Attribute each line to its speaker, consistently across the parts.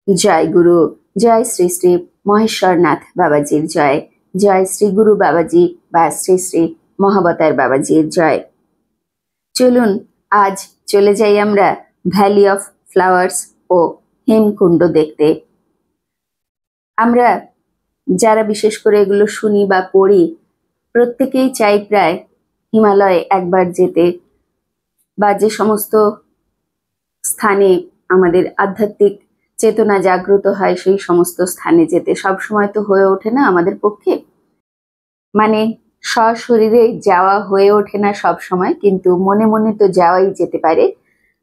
Speaker 1: জয় গুরু, জয় শ্রী শ্রী মহেশ্বরনাথ বাবাজির জয়, জয় শ্রী গুরু বাবাজি বা শ্রী শ্রী মহাবতার বাবাজির জয়। চলুন আজ চলে যাই আমরা ভ্যালি অফ ফ্লাওয়ার্স ও হেমকুণ্ড দেখতে। আমরা যারা বিশেষ করে এগুলো শুনি বা পড়ি, প্রত্যেকেই চাই প্রায় হিমালয়ে একবার যেতে, বা যে সমস্ত স্থানে আমাদের আধ্যাত্মিক চেতনা জাগ্রত হয় সেই সমস্ত স্থানে যেতে। সবসময় তো হয়ে ওঠে না আমাদের পক্ষে, মানে সশরীরে যাওয়া হয়ে ওঠে না সব সময়, কিন্তু মনে মনে তো যাওয়াই যেতে পারে।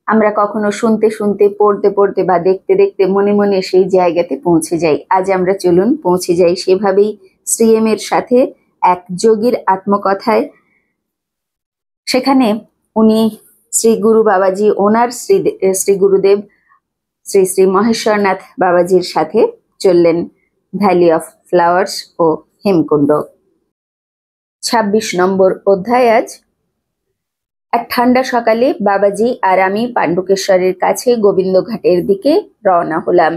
Speaker 1: আমরা কখনো শুনতে শুনতে, পড়তে পড়তে বা দেখতে দেখতে মনে মনে সেই জায়গাতে পৌঁছে যাই। আজ আমরা চলুন পৌঁছে যাই সেভাবেই শ্রীএমের সাথে এক যোগীর আত্মকথায়। সেখানে উনি শ্রী গুরু বাবাজি, ওনার শ্রী গুরুদেব শ্রী শ্রী মহেশ্বরনাথ বাবাজির সাথে চললেন ভ্যালি অফ ফ্লাওয়ার্স ও হেমকুণ্ড। 26 নম্বর অধ্যায়। আজ এক ঠান্ডা সকালে বাবাজি আর আমি পাণ্ডুকেশ্বরের কাছে গোবিন্দঘাটের দিকে রওনা হলাম।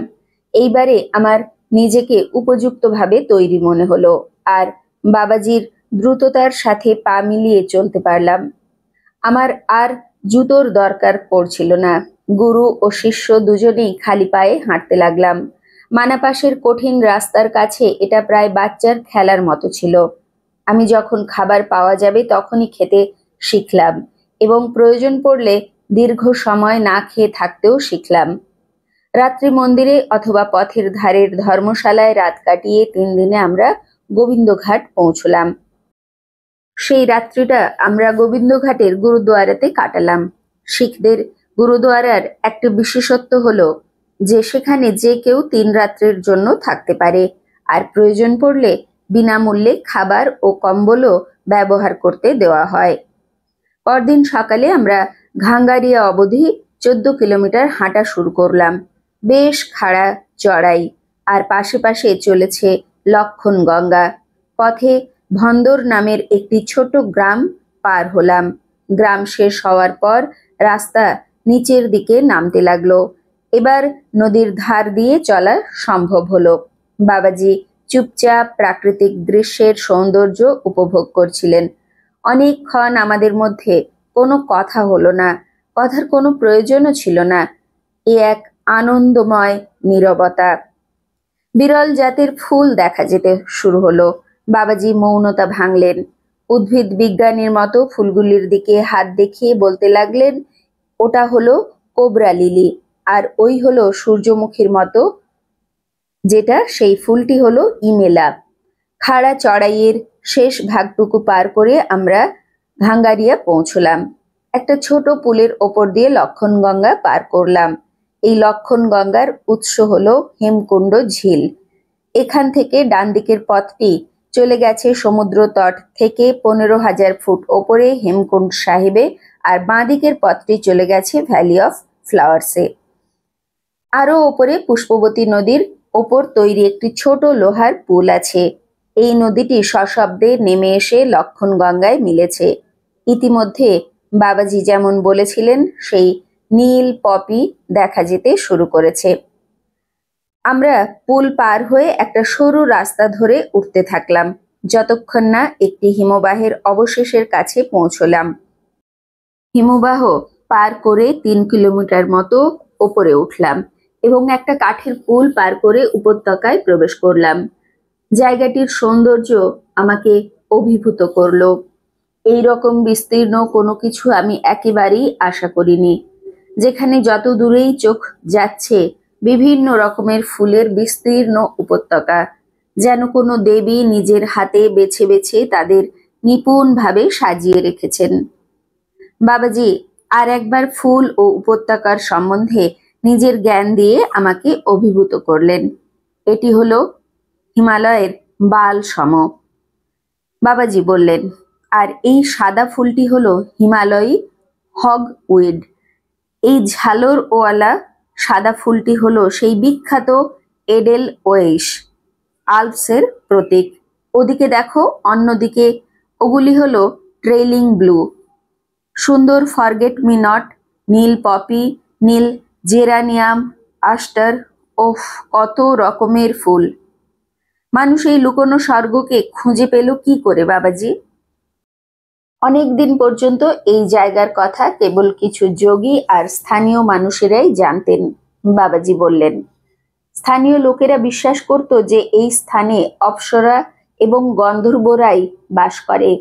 Speaker 1: এইবারে আমার নিজেকে উপযুক্তভাবে তৈরি মনে হলো, আর বাবাজির দ্রুততার সাথে পা মিলিয়ে চলতে পারলাম। আমার আর জুতোর দরকার পড়ছিল না। গুরু ও শিষ্য দুজনেই খালি পায়ে হাঁটতে লাগলাম। মানাপাশের কঠিন রাস্তার কাছে এটা প্রায় বাচ্চার খেলার মতো ছিল। আমি যখন খাবার পাওয়া যাবে তখনই খেতে শিখলাম, এবং প্রয়োজন পড়লে দীর্ঘ সময় না খেয়ে থাকতেও শিখলাম। রাত্রি মন্দিরে অথবা পথের ধারের ধর্মশালায় রাত কাটিয়ে 3 দিনে আমরা গোবিন্দঘাট পৌঁছলাম। সেই রাত্রিটা আমরা গোবিন্দঘাটের গুরুদুয়ারাতে কাটালাম। শিখদের গুরুদুয়ারার একটা বিশেষত্ব হলো যে সেখানে যে কেউ 3 রাত্রের জন্য থাকতে পারে, আর প্রয়োজন পড়লে বিনামূল্যে খাবার ও কম্বলও ব্যবহার করতে দেওয়া হয়। পরদিন সকালে আমরা ঘাঙ্গারিয়া অবধি 14 কিলোমিটার হাঁটা শুরু করলাম। বেশ খাড়া চড়াই, আর পাশে পাশে চলেছে লক্ষণ গঙ্গা। পথে ভন্দর নামের একটি ছোট গ্রাম পার হলাম। গ্রাম শেষ হওয়ার পর রাস্তা নিচের দিকে নামতে লাগলো। এবার নদীর ধার দিয়ে চলা সম্ভব হলো। বাবাজি চুপচাপ প্রাকৃতিক দৃশ্যের সৌন্দর্য উপভোগ করছিলেন। অনেকক্ষণ আমাদের মধ্যে কোনো কথা হলো না, কথার কোনো প্রয়োজনও ছিল না। এ এক আনন্দময় নীরবতা। বিরল জাতের ফুল দেখা যেতে শুরু হলো। বাবাজি মৌনতা ভাঙলেন। উদ্ভিদ বিজ্ঞানীর মতো ফুলগুলির দিকে হাত দেখিয়ে বলতে লাগলেন, ওটা হলো কোবরা লিলি, আর ওই হলো সূর্যমুখীর মতো যেটা, সেই ফুলটি হলো ইমেলা। খাড়া চড়াইয়ের শেষ ভাগটুকু পার করে আমরা ঘাঙ্গারিয়া পৌঁছলাম। একটা ছোট পুলের ওপর দিয়ে লক্ষণ গঙ্গা পার করলাম। এই লক্ষণ গঙ্গার উৎস হলো হেমকুণ্ড ঝিল। এখান থেকে ডান দিকের পথটি চলে গেছে সমুদ্র তট থেকে 15,000 ফুট ওপরে হেমকুণ্ড সাহেবে, আর বাঁ দিকের পথটি চলে গেছে ভ্যালি অফ ফ্লাওয়ার্সে। আরো ওপরে পুষ্পবতী নদীর ওপর তৈরি একটি ছোট লোহার পুল আছে। এই নদীটি সশব্দে নেমে এসে লক্ষণ গঙ্গায় মিলেছে। ইতিমধ্যে বাবাজি যেমন বলেছিলেন, সেই নীল পপি দেখা যেতে শুরু করেছে। আমরা পুল পার হয়ে একটা সরু রাস্তা ধরে উঠতে থাকলাম, যতক্ষণ না একটি হিমবাহের অবশেষের কাছে পৌঁছলাম। হিমবাহ পার করে 3 কিলোমিটার মতো ওপরে উঠলাম এবং একটা কাঠের পুল পার করে উপত্যকায় প্রবেশ করলাম। জায়গাটির সৌন্দর্য আমাকে অভিভূত করলো। এই রকম বিস্তীর্ণ কোনো কিছু আমি একেবারেই আশা করিনি। যেখানে যত দূরেই চোখ যাচ্ছে বিভিন্ন রকমের ফুলের বিস্তীর্ণ উপত্যকা, যেন কোনো দেবী নিজের হাতে বেছে বেছে তাদের নিপুণভাবে সাজিয়ে রেখেছেন। বাবাজি আর একবার ফুল ও উপত্যকার সম্বন্ধে নিজের জ্ঞান দিয়ে আমাকে অভিভূত করলেন। এটি হলো হিমালয়ের বাল সম, বাবাজি বললেন। আর এই সাদা ফুলটি হলো হিমালয়ী হগ উইড। এই ঝালর ওয়ালা সাদা ফুলটি হলো সেই বিখ্যাত এডেল ওয়েইস, আল্পসের প্রতীক। ওদিকে দেখো, অন্যদিকে ওগুলি হলো ট্রেইলিং ব্লু, সুন্দর ফরগেট মি নট, নীল পপি, নীল জেরানিয়াম, আস্টার ওফ, কত রকমের ফুল! মানুষ এই লুকোনো স্বর্গকে খুঁজে পেল কি করে বাবাজি? অনেক দিন পর্যন্ত এই জায়গার কথা কেবল কিছু যোগী আর স্থানীয় মানুষেরাই জানতেন, বাবাজি বললেন। স্থানীয় লোকেরা বিশ্বাস করত যে এই স্থানে অপ্সরা এবং গন্ধর্বরাই বাস করে।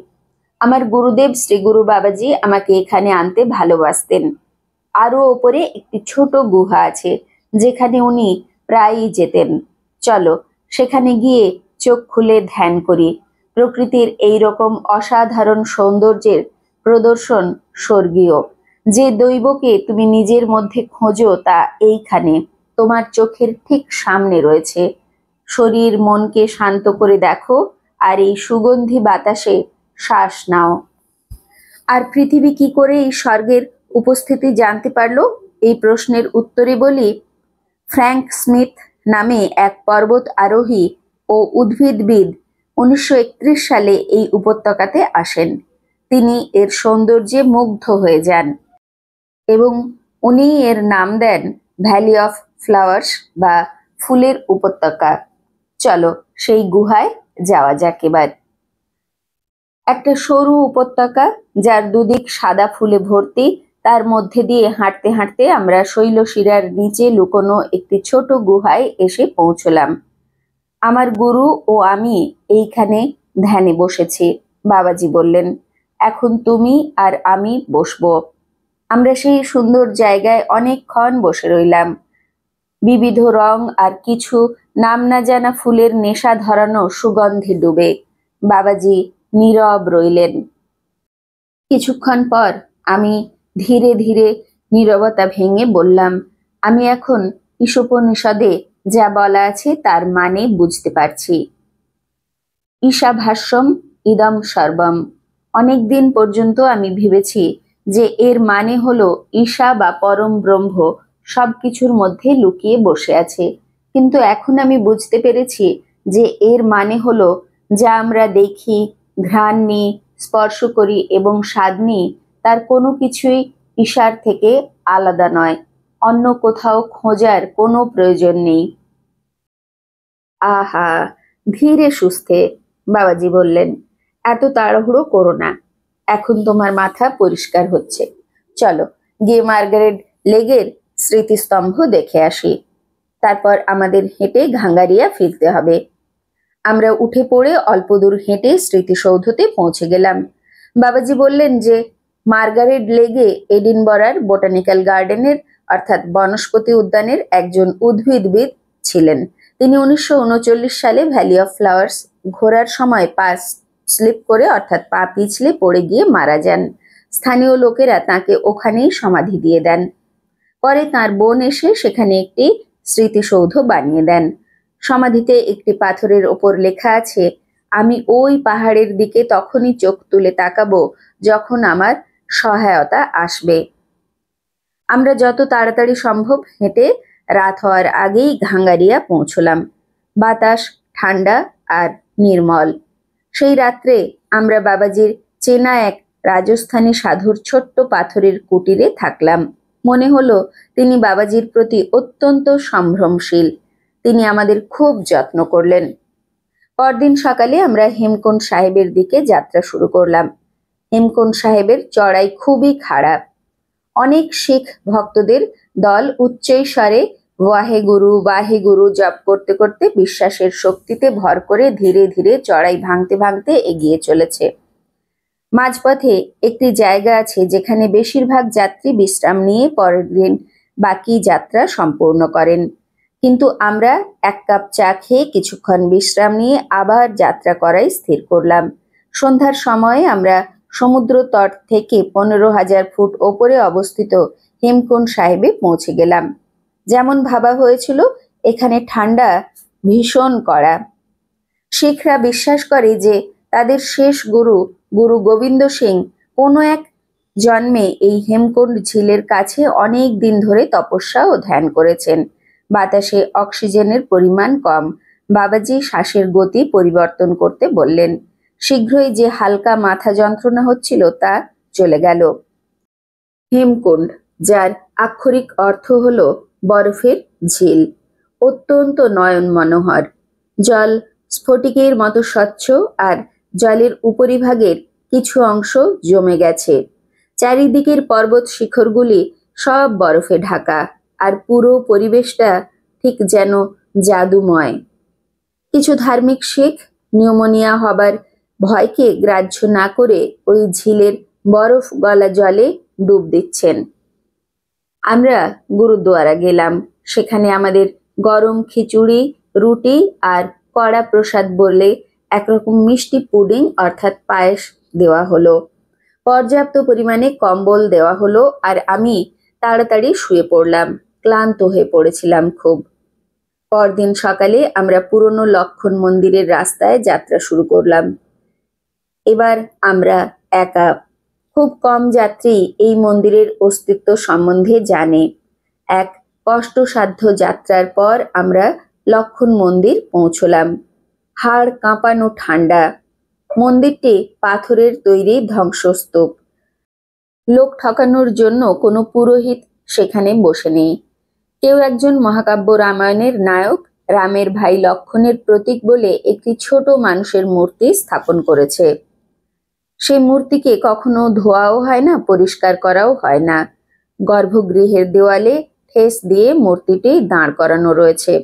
Speaker 1: আমার গুরুদেব শ্রী গুরু বাবাজি আমাকে এখানে আনতে ভালোবাসতেন। আরো ওপরে একটি ছোট গুহা আছে যেখানে উনি প্রায়ই যেতেন। চলো সেখানে গিয়ে চোখ খুলে ধ্যান করি। প্রকৃতির এই রকম অসাধারণ সৌন্দর্যের প্রদর্শন স্বর্গীয়। যে দৈবকে তুমি নিজের মধ্যে খোঁজো তা এইখানে তোমার চোখের ঠিক সামনে রয়েছে। শরীর মনকে শান্ত করে দেখো আর এই সুগন্ধি বাতাসে শ্বাস নাও। আর পৃথিবী কি করে এই স্বর্গের উপস্থিতি জানতে পারলো? এই প্রশ্নের উত্তরে বলি, ফ্র্যাঙ্ক স্মিথ নামে এক পর্বত আরোহী ও উদ্ভিদবিদ 1931 সালে এই উপত্যকাতে আসেন। তিনি এর সৌন্দর্যে মুগ্ধ হয়ে যান এবং উনি এর নাম দেন ভ্যালি অফ ফ্লাওয়ার্স বা ফুলের উপত্যকা। চলো সেই গুহায় যাওয়া যাক এবার। একটা সরু উপত্যকা যার দুদিক সাদা ফুলে ভর্তি, তার মধ্যে দিয়ে হাঁটতে হাঁটতে আমরা শৈলশিরার নিচে লুকোনো একটি ছোট গুহায় এসে পৌঁছলাম। আমার গুরু ও আমি এইখানে ধ্যানে বসেছি, বাবাজি বললেন। এখন তুমি আর আমি বসবো। আমরা সেই সুন্দর জায়গায় অনেকক্ষণ বসে রইলাম। বিবিধ রং আর কিছু নাম না জানা ফুলের নেশা ধরানো সুগন্ধে ডুবে বাবাজি নীরব রইলেন। কিছুক্ষণ পর আমি ধীরে ধীরে নীরবতা ভেঙে বললাম, আমি এখন ঈশোপনিষদে যা বলা আছে তার মানে বুঝতে পারছি। ঈশাভাষ্যম ইদম সর্বম। অনেকদিন পর্যন্ত আমি ভেবেছি যে এর মানে হলো ঈশা বা পরম ব্রহ্ম সবকিছুর মধ্যে লুকিয়ে বসে আছে, কিন্তু এখন আমি বুঝতে পেরেছি যে এর মানে হলো যা আমরা দেখি, ঘ্রাণ নিই, স্পর্শ করি এবং স্বাদ নিই, তার কোনো কিছুই ঈশার থেকে আলাদা নয়। অন্য কোথাও খোঁজার কোনো প্রয়োজন নেই। আহা, ধীরে সুস্থে, বাবাজি বললেন। এত তাড়াহুড়ো করো না। এখন তোমার মাথা পরিষ্কার হচ্ছে। চলো গিয়ে মার্গারেট লেগের স্মৃতিস্তম্ভ দেখে আসি। তারপর আমাদের হেঁটে ঘাঙ্গারিয়া ফিরতে হবে। আমরা উঠে পড়ে অল্প দূর হেঁটে স্মৃতিসৌধতে পৌঁছে গেলাম। বাবাজি বললেন যে মার্গারেট লেগে এডিনবরার বোটানিক্যাল গার্ডেনের অর্থাৎ বনস্পতি উদ্যানের একজন উদ্ভিদবিদ ছিলেন। তিনি 1939 সালে ভ্যালি অফ ফ্লাওয়ার্স ঘোরার সময় পা স্লিপ করে অর্থাৎ পা পিছলে পড়ে গিয়ে মারা যান। স্থানীয় লোকেরা তাকে ওখানেই সমাধি দিয়ে দেন। পরে তার বোন এসে সেখানে একটি স্মৃতিসৌধ বানিয়ে দেন। সমাধিতে একটি পাথরের ওপর লেখা আছে, আমি ওই পাহাড়ের দিকে তখনই চোখ তুলে তাকাবো যখন আমার সহায়তা আসবে। আমরা যত তাড়াতাড়ি সম্ভব হেঁটে রাত হওয়ার আগেই ঘাঙ্গারিয়া পৌঁছলাম। বাতাস ঠান্ডা আর নির্মল। সেই রাত্রে আমরা বাবাজির চেনা এক রাজস্থানী সাধুর ছোট্ট পাথরের কুটিরে থাকলাম। মনে হলো তিনি বাবাজির প্রতি অত্যন্ত সম্ভ্রমশীল। তিনি আমাদের খুব যত্ন করলেন। পরদিন সকালে আমরা হেমকুণ্ড সাহেবের দিকে যাত্রা শুরু করলাম। হেমকুণ্ড সাহেবের চড়াই খুবই খারাপ। অনেক শিখ ভক্তদের দল উচ্চৈস্বরে ওয়াহে গুরু জপ করতে করতে বিশ্বাসের শক্তিতে ভর করে ধীরে ধীরে চড়াই ভাঙতে ভাঙতে এগিয়ে চলেছে। মাঝপথে একটি জায়গা আছে যেখানে বেশিরভাগ যাত্রী বিশ্রাম নিয়ে পরের দিন বাকি যাত্রা সম্পূর্ণ করেন, কিন্তু আমরা এক কাপ চা খেয়ে কিছুক্ষণ বিশ্রাম নিয়ে আবার যাত্রা করাই স্থির করলাম। সন্ধ্যার সময়ে আমরা সমুদ্র তট থেকে 15,000 ফুট ওপরে অবস্থিত হেমকুণ্ড সাহেবে পৌঁছে গেলাম। যেমন ভাবা হয়েছিল এখানে ঠান্ডা ভীষণ কড়া। শিখরা বিশ্বাস করে যে তাদের শেষ গুরু গুরু গোবিন্দ সিং কোনো এক জন্মে এই হেমকুণ্ড ঝিলের কাছে অনেক দিন ধরে তপস্যা ও ধ্যান করেছেন। বাতাসে অক্সিজেনের পরিমাণ কম। বাবাজি শ্বাসের গতি পরিবর্তন করতে বললেন। শীঘ্রই যে হালকা মাথা যন্ত্রণা হচ্ছিল তা চলে গেল। হেমকুণ্ড, যার আক্ষরিক অর্থ হলো বরফের ঝিল, অত্যন্ত নয়ন মনোহর। জল স্ফটিকের মতো স্বচ্ছ, আর জলের উপরিভাগের কিছু অংশ জমে গেছে। চারিদিকের পর্বত শিখরগুলি সব বরফে ঢাকা, আর পুরো পরিবেশটা ঠিক যেন জাদুময়। কিছু ধার্মিক শিখ নিউমোনিয়া হবার ভয়কে গ্রাহ্য না করে ওই ঝিলের বরফ গলা জলে ডুব দিচ্ছেন। আমরা গুরুদুয়ারা গেলাম। সেখানে আমাদের গরম খিচুড়ি, রুটি আর কড়া প্রসাদ বললে একরকম মিষ্টি পুডিং অর্থাৎ পায়েস দেওয়া হলো। পর্যাপ্ত পরিমাণে কম্বল দেওয়া হলো, আর আমি তাড়াতাড়ি শুয়ে পড়লাম। ক্লান্ত হয়ে পড়েছিলাম খুব। পরদিন সকালে আমরা পুরনো লক্ষণ মন্দিরের রাস্তায় যাত্রা শুরু করলাম। এবার আমরা একা। খুব কম যাত্রী এই মন্দিরের অস্তিত্ব সম্বন্ধে জানে। এক কষ্টসাধ্য যাত্রার পর আমরা লক্ষণ মন্দির পৌঁছলাম। হাড় কাঁপানো ঠান্ডা। মন্দিরটি পাথরের তৈরি ধ্বংসস্তূপ। লোক ঠকানোর জন্য কোনো পুরোহিত সেখানে বসে নেই। কেউ একজন মহাকাব্য রামায়ণের নায়ক রামের ভাই লক্ষণের প্রতীক বলে একটি ছোট মানুষের মূর্তি স্থাপন করেছে। সেই মূর্তিকে কখনো ধোয়াও হয় না, পরিষ্কার করাও হয় না। গর্ভগৃহের দেওয়ালে ঠেস দিয়ে মূর্তিটি দাঁড় করানো রয়েছে।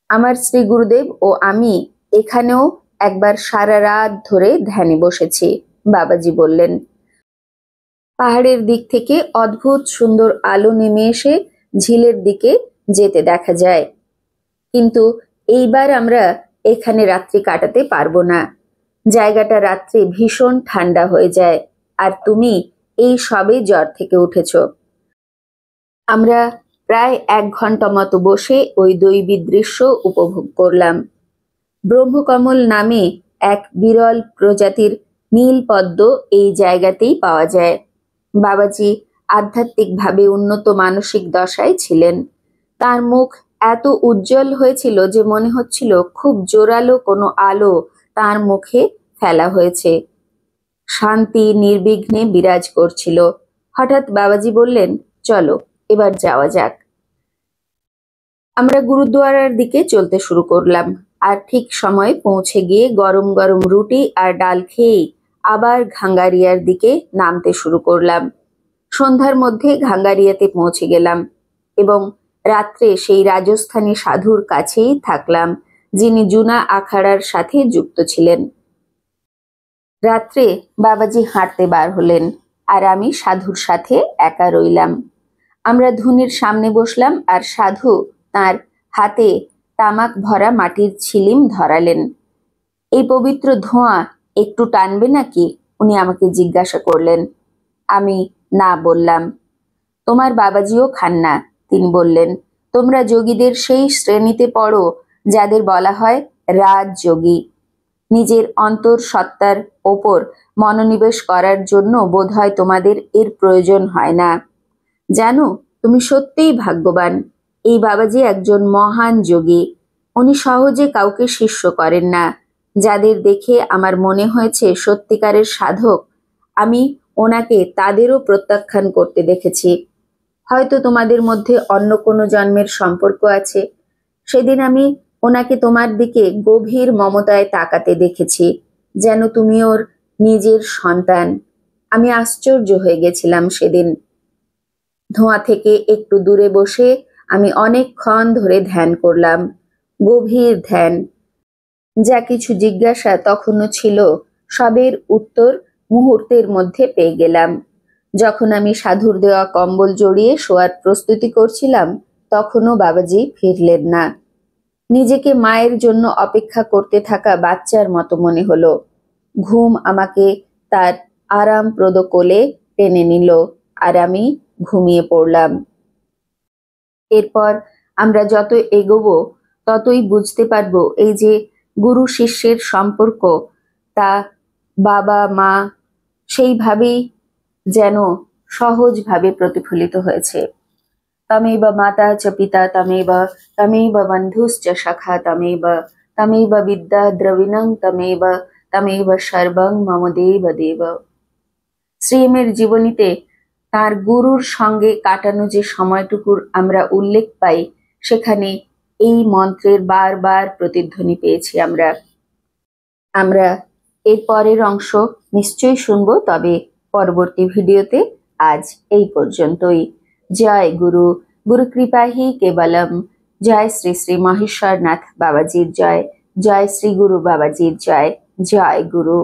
Speaker 1: আমার শ্রী গুরুদেব ও আমি এখানেও একবার সারা রাত ধরে ধ্যানে বসেছি। বাবাজি বললেন, পাহাড়ের দিক থেকে অদ্ভুত সুন্দর আলো নেমে এসে ঝিলের দিকে যেতে দেখা যায়, কিন্তু এইবার আমরা এখানে রাত্রি কাটাতে পারবো না। জায়গাটা রাত্রে ভীষণ ঠান্ডা হয়ে যায়, আর তুমি এই সবে জ্বর থেকে উঠেছ। আমরা প্রায় 1 ঘন্টা মতো বসে ওই দৈবী দৃশ্য উপভোগ করলাম। ব্রহ্মকমল নামে এক বিরল প্রজাতির নীল পদ্ম এই জায়গাতেই পাওয়া যায়। বাবাজি আধ্যাত্মিকভাবে উন্নত মানসিক দশায় ছিলেন। তার মুখ এত উজ্জ্বল হয়েছিল যে মনে হচ্ছিল খুব জোরালো কোনো আলো তার মুখে ফেলা হয়েছে। শান্তি নির্বিঘ্নে বিরাজ করছিল। হঠাৎ বাবাজি বললেন, চলো এবার যাওয়া যাক। আমরা গুরুদুয়ারার দিকে চলতে শুরু করলাম, আর ঠিক সময়ে পৌঁছে গিয়ে গরম গরম রুটি আর ডাল খেয়েই আবার ঘাঙ্গারিয়ার দিকে নামতে শুরু করলাম। সন্ধ্যার মধ্যে ঘাঙ্গারিয়াতে পৌঁছে গেলাম এবং রাত্রে সেই রাজস্থানী সাধুর কাছেই থাকলাম, যিনি জুনা আখাড়ার সাথে যুক্ত ছিলেন। রাত্রে বাবাজি হাঁটতে বার হলেন, আর আমি সাধুর সাথে একা রইলাম। আমরা ধুনির সামনে বসলাম, আর সাধু তার হাতে তামাক ভরা মাটির ছিলিম ধরালেন। এই পবিত্র ধোঁয়া একটু টানবে নাকি? উনি আমাকে জিজ্ঞাসা করলেন। আমি না বললাম। তোমার বাবাজিও খান না, তিনি বললেন। তোমরা যোগীদের সেই শ্রেণীতে পড়ো যাদের বলা হয় রাজযোগী। নিজের অন্তর সত্তার ওপর মনোনিবেশ করার জন্য বোধহয় তোমাদের এর প্রয়োজন হয় না। জানো, তুমি সত্যিই ভাগ্যবান। এই বাবাজি একজন মহান যোগী। উনি সহজে কাউকে শিষ্য করেন না। যাদের দেখে আমার মনে হয়েছে সত্যিকারের সাধক, আমি ওনাকে তাদেরও প্রত্যাখ্যান করতে দেখেছি। হয়তো তোমাদের মধ্যে অন্য কোনো জন্মের সম্পর্ক আছে। সেদিন আমি ওনাকে তোমার দিকে গভীর মমতায় তাকাতে দেখেছি, যেন তুমি ওর নিজের সন্তান। আমি আশ্চর্য হয়ে গেছিলাম সেদিন। ধোঁয়া থেকে একটু দূরে বসে আমি অনেকক্ষণ ধরে ধ্যান করলাম, গভীর ধ্যান। যা কিছু জিজ্ঞাসা তখনও ছিল, সবের উত্তর মুহূর্তের মধ্যে পেয়ে গেলাম। যখন আমি সাধুর দেওয়া কম্বল জড়িয়ে শোয়ার প্রস্তুতি করছিলাম, তখনও বাবাজি ফিরলেন না। নিজেকে মায়ের জন্য অপেক্ষা করতে থাকা বাচ্চার মতো মনে হলো। ঘুম আমাকে তার আরামপ্রদ কোলে টেনে নিল, আর আমি ঘুমিয়ে পড়লাম। এরপর আমরা যত এগোবো ততই বুঝতে পারবো এই যে গুরু শিষ্যের সম্পর্ক, তা বাবা মা সেইভাবেই যেন সহজভাবে প্রতিফলিত হয়েছে। তমেব মাতা চ পিতা তমেব, তমেব বন্ধুশ্চ সখা তমেব, তমেব বিদ্যা দ্রবিণং তমেব, তমেব সর্বং মম দেব দেব। শ্রীমের জীবনীতে তার গুরুর সঙ্গে কাটানো যে সময়টুকুর আমরা উল্লেখ পাই, সেখানে এই মন্ত্রের বারবার প্রতিধ্বনি পেয়েছি আমরা। আমরা এর পরের অংশ নিশ্চয়ই শুনবো, তবে পরবর্তী ভিডিওতে। আজ এই পর্যন্তই। জয় গুরু, গুরু কৃপা হি কেবলম। জয় শ্রী শ্রী মহেশ্বরনাথ বাবাজির জয়। জয় শ্রী গুরু বাবাজির জয়। জয় গুরু।